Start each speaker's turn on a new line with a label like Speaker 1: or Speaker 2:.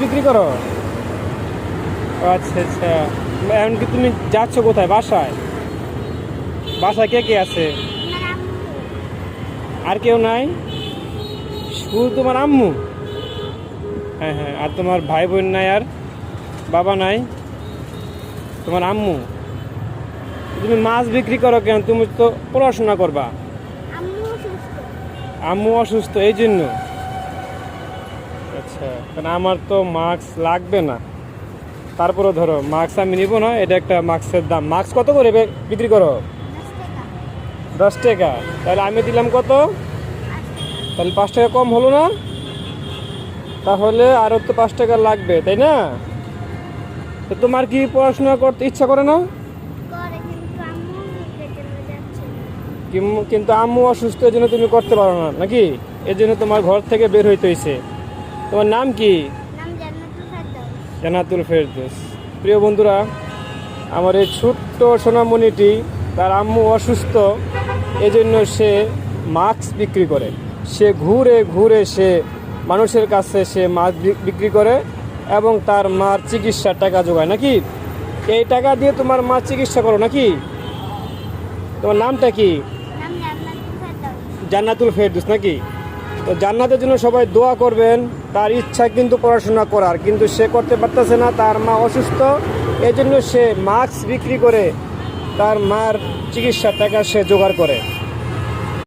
Speaker 1: বিক্রি করো? আচ্ছা আচ্ছা। এখন কি তুমি যাচ্ছ কোথায়? বাসায়? বাসায় কে কে আছে? আর কেউ নাই? শুধু তোমার আম্মু? হ্যাঁ হ্যাঁ। আর তোমার ভাই বোন নাই? আর বাবা নাই? তোমার আম্মু। তুমি মাছ বিক্রি করো কেন? তুমি তো পড়াশোনা করবা। আম্মু অসুস্থ এই জন্য? আচ্ছা, কারণ আমার তো মাস্ক লাগবে না, তারপরে ধরো মাস্ক আমি নিব না। এটা একটা মাস্কের দাম। মাস্ক কত করে বিক্রি করো? 10 টাকা। তাহলে আমি দিলাম কত? তাহলে 5 টাকা কম হলো না? তাহলে আরও তো 5 টাকা লাগবে, তাই না? তো তোমার কি পড়াশোনা করতে ইচ্ছা করে না? কিন্তু আম্মু অসুস্থ, এই জন্য তুমি করতে পারো না নাকি? এই জন্য তোমার ঘর থেকে বের হইতে হয়েছে। তোমার নাম কি? জান্নাতুল ফেরদৌস। প্রিয় বন্ধুরা, আমার এই ছোট্ট সোনামণিটি, তার আম্মু অসুস্থ, এজন্য সে মাস্ক বিক্রি করে। সে ঘুরে ঘুরে সে মানুষের কাছে সে মাস্ক বিক্রি করে এবং তার মার চিকিৎসার টাকা জোগায় নাকি? এই টাকা দিয়ে তোমার মার চিকিৎসা করো নাকি? তোমার নামটা কি? জান্নাতুল ফেরদৌস নাকি? তো জান্নাতের জন্য সবাই দোয়া করবেন। তার ইচ্ছা কিন্তু পড়াশোনা করার, কিন্তু সে করতে পারতেছে না, তার মা অসুস্থ। এই জন্য সে মাস্ক বিক্রি করে তার মার চিকিৎসার টাকা সে জোগাড় করে।